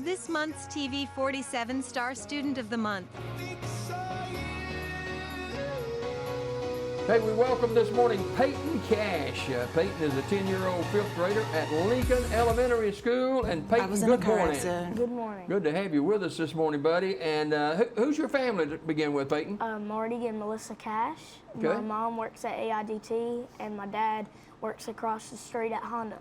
this month's TV 47 Star Student of the Month. Hey, we welcome this morning Peyton Cash. Peyton is a 10-year-old fifth grader at Lincoln Elementary School. And Peyton, good morning. Good morning. Good to have you with us this morning, buddy. And who's your family to begin with, Peyton? Marty and Melissa Cash. Okay. My mom works at AIDT, and my dad works across the street at Honda.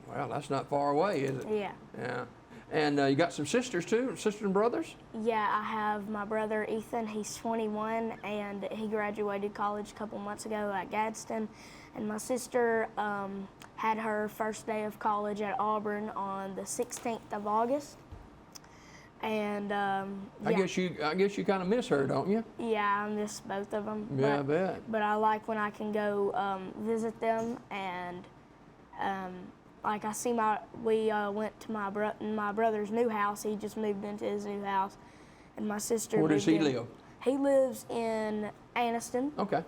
Well, that's not far away, is it? Yeah. Yeah. And you got some sisters, too? Sisters and brothers? Yeah, I have my brother Ethan. He's 21, and he graduated college a couple months ago at Gadsden. And my sister had her first day of college at Auburn on the 16th of August. And yeah. I guess you kind of miss her, don't you? Yeah, I miss both of them. Yeah, I bet. But I like when I can go visit them, and like I see we went to my brother's new house. He just moved into his new house, and my sister. Where does he live? He lives in Anniston. Okay.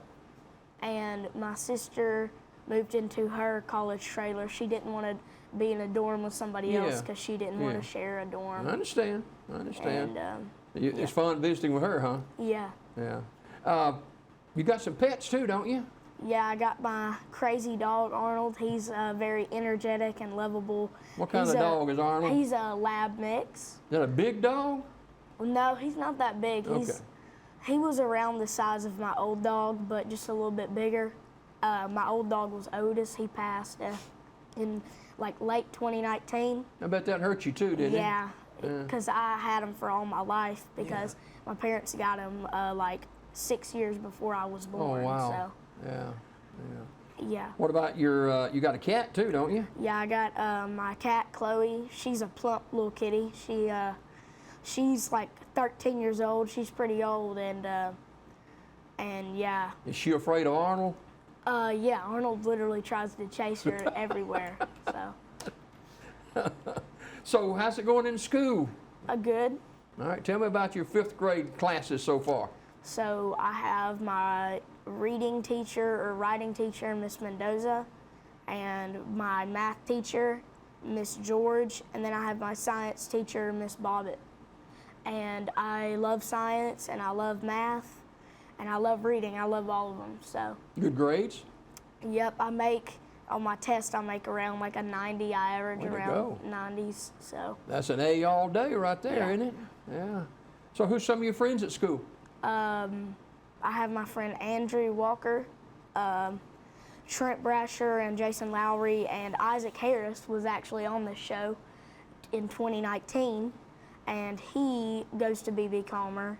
And my sister moved into her college trailer. She didn't want to be in a dorm with somebody else because she didn't want to share a dorm. I understand. I understand. And, it's fun visiting with her, huh? Yeah. Yeah. You got some pets too, don't you? Yeah, I got my crazy dog, Arnold. He's very energetic and lovable. What kind of dog is Arnold? He's a lab mix. Is that a big dog? No, he's not that big. He was around the size of my old dog, but just a little bit bigger. My old dog was Otis. He passed in like late 2019. I bet that hurt you too, didn't it? Yeah, because I had him for all my life because my parents got him like 6 years before I was born. Oh, wow. So. Yeah. What about your, you got a cat too, don't you? Yeah, I got my cat, Chloe. She's a plump little kitty. She's like 13 years old. She's pretty old, and yeah. Is she afraid of Arnold? Yeah, Arnold literally tries to chase her everywhere, so. So how's it going in school? Good. All right, tell me about your fifth grade classes so far. So I have my reading teacher or writing teacher, Miss Mendoza, and my math teacher, Miss George, and then I have my science teacher, Miss Bobbitt. And I love science, and I love math, and I love reading. I love all of them, so. Good grades? Yep, on my test, I make around like a 90. I average around 90s, so. That's an A all day right there, isn't it? Yeah. So who's some of your friends at school? I have my friend Andrew Walker, Trent Brasher, and Jason Lowry, and Isaac Harris was actually on this show in 2019, and he goes to BB Calmer,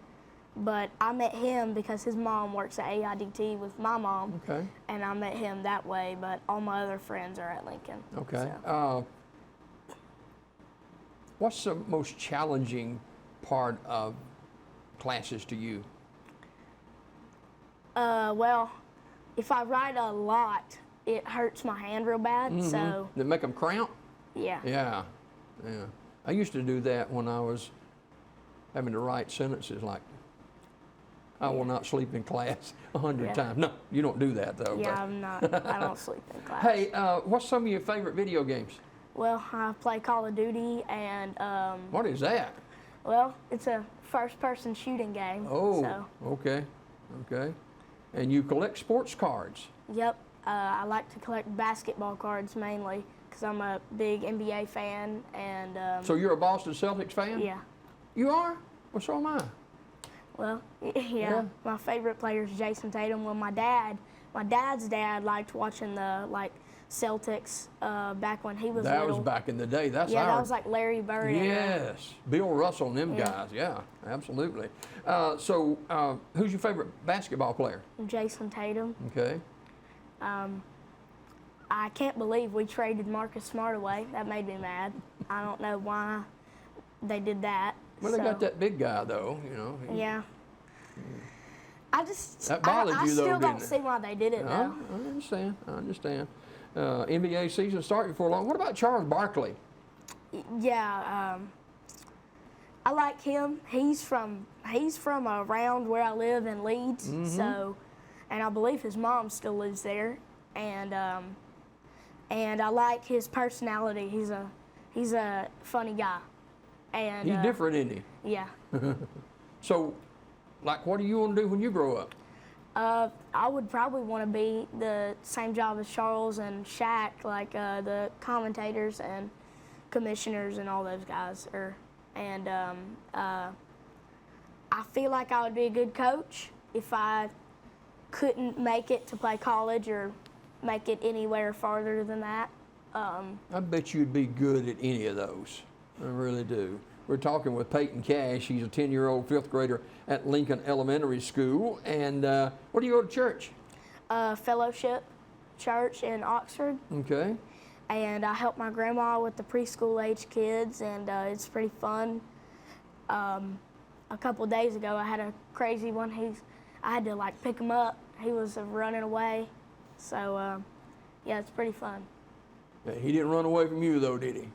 but I met him because his mom works at AIDT with my mom, and I met him that way, but all my other friends are at Lincoln. Okay. So. What's the most challenging part of classes to you? Well, if I write a lot, it hurts my hand real bad, so. Does it make them cramp? Yeah. Yeah. I used to do that when I was having to write sentences like, I will not sleep in class 100 times. No, you don't do that though. Yeah, I'm not. I don't sleep in class. Hey, what's some of your favorite video games? Well, I play Call of Duty, and what is that? Well, it's a first-person shooting game. Oh, so. Okay. And you collect sports cards? Yep. I like to collect basketball cards mainly because I'm a big NBA fan, and. So you're a Boston Celtics fan? Yeah. You are? Well, so am I. Well, yeah. My favorite player is Jason Tatum. Well, my dad's dad liked watching the Celtics back when he was little. That was back in the day. That was like Larry Bird. Yes, Bill Russell and them guys. Yeah, absolutely. So who's your favorite basketball player? Jason Tatum. Okay. I can't believe we traded Marcus Smart away. That made me mad. I don't know why they did that. Well, they got that big guy though, you know. Yeah. I still don't see why they did it though. I understand. NBA season starting before long. What about Charles Barkley? Yeah, I like him. He's from around where I live in Leeds, so, and I believe his mom still lives there, and I like his personality. He's a funny guy, And He's different, isn't he? yeah. So, like, what do you want to do when you grow up? I would probably want to be the same job as Charles and Shaq, like the commentators and commissioners and all those guys. I feel like I would be a good coach if I couldn't make it to play college or make it anywhere farther than that. I bet you'd be good at any of those. I really do. We're talking with Peyton Cash. He's a 10-year-old fifth grader at Lincoln Elementary School. And where do you go to church? Fellowship Church in Oxford. Okay. And I help my grandma with the preschool age kids, and it's pretty fun. A couple days ago, I had a crazy one. I had to like pick him up. He was running away. So yeah, it's pretty fun. He didn't run away from you though, did he?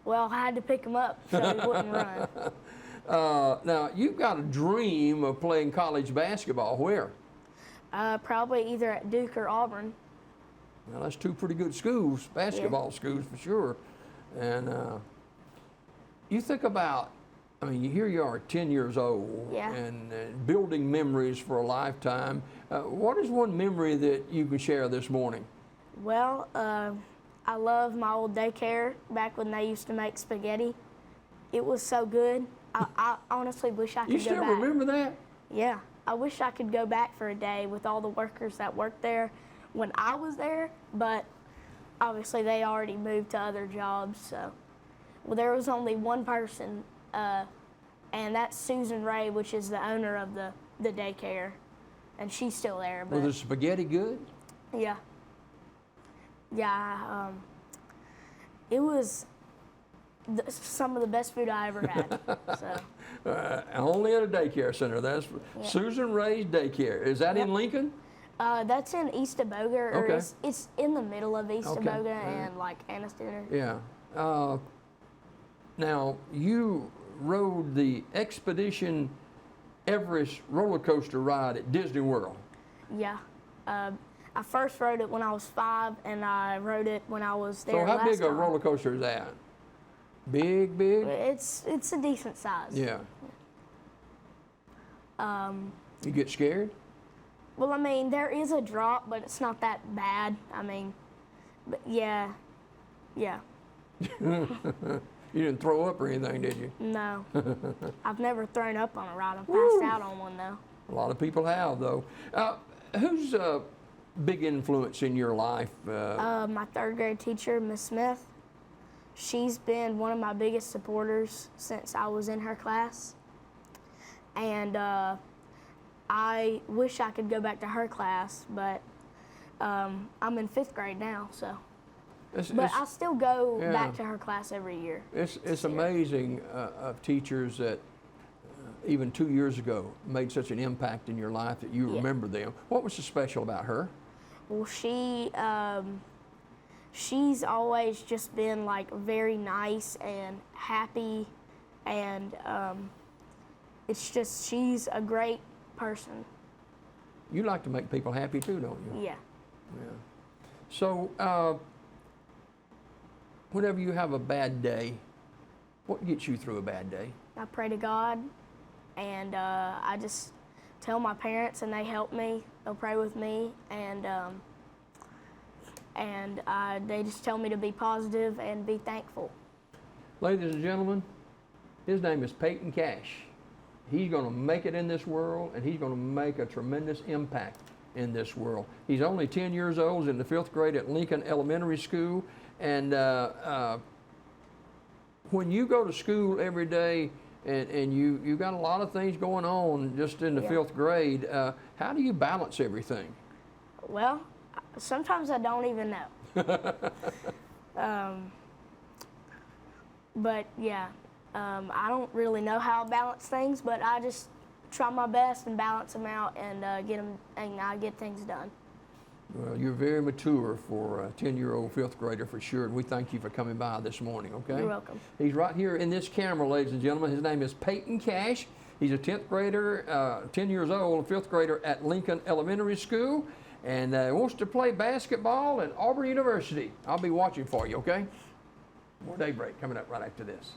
Well, I had to pick him up so he wouldn't run. Now, you've got a dream of playing college basketball. Where? Probably either at Duke or Auburn. Well, that's two pretty good schools, basketball schools for sure. And you think about, I mean, here you are 10 years old and building memories for a lifetime. What is one memory that you can share this morning? Well, I love my old daycare back when they used to make spaghetti. It was so good. I honestly wish I could go back. You still remember that? Yeah. I wish I could go back for a day with all the workers that worked there when I was there, but obviously they already moved to other jobs. So, well, there was only one person, and that's Susan Ray, which is the owner of the daycare, and she's still there. But was the spaghetti good? yeah. Yeah, it was some of the best food I ever had. So. Only at a daycare center. That's Susan Ray's daycare. Is that in Lincoln? That's in East Aboga, or Okay. it's in the middle of East Aboga and like Anna Center. Yeah. Now, you rode the Expedition Everest roller coaster ride at Disney World. Yeah. I first rode it when I was 5, and I rode it when I was there So how last big a time. roller coaster is that? Big, big? It's a decent size. Yeah. You get scared? Well, I mean, there is a drop, but it's not that bad. I mean, but yeah. You didn't throw up or anything, did you? No. I've never thrown up on a ride. I've passed out on one, though. A lot of people have, though. Who's a big influence in your life? My 3rd grade teacher, Miss Smith. She's been one of my biggest supporters since I was in her class. And I wish I could go back to her class, but I'm in 5th grade now, so. But I still go back to her class every year. It's amazing of teachers that even 2 years ago made such an impact in your life that you remember them. What was so special about her? Well, she's always just been like very nice and happy, and it's just she's a great person. You like to make people happy too, don't you? Yeah. Yeah. So, whenever you have a bad day, what gets you through a bad day? I pray to God, and I just tell my parents, and they help me. They'll pray with me, and they just tell me to be positive and be thankful. Ladies and gentlemen, his name is Peyton Cash. He's going to make it in this world, and he's going to make a tremendous impact in this world. He's only 10 years old, he's in the 5th grade at Lincoln Elementary School, and when you go to school every day and you got a lot of things going on just in the 5th grade, how do you balance everything? Well, sometimes I don't even know. But yeah, I don't really know how to balance things, but I just try my best and balance them out and I get things done. Well, you're very mature for a 10-year-old 5th grader for sure, and we thank you for coming by this morning, okay? You're welcome. He's right here in this camera, ladies and gentlemen. His name is Peyton Cash. He's a 10th grader, 10 years old, 5th grader at Lincoln Elementary School, and wants to play basketball at Auburn University. I'll be watching for you, okay? More Daybreak coming up right after this.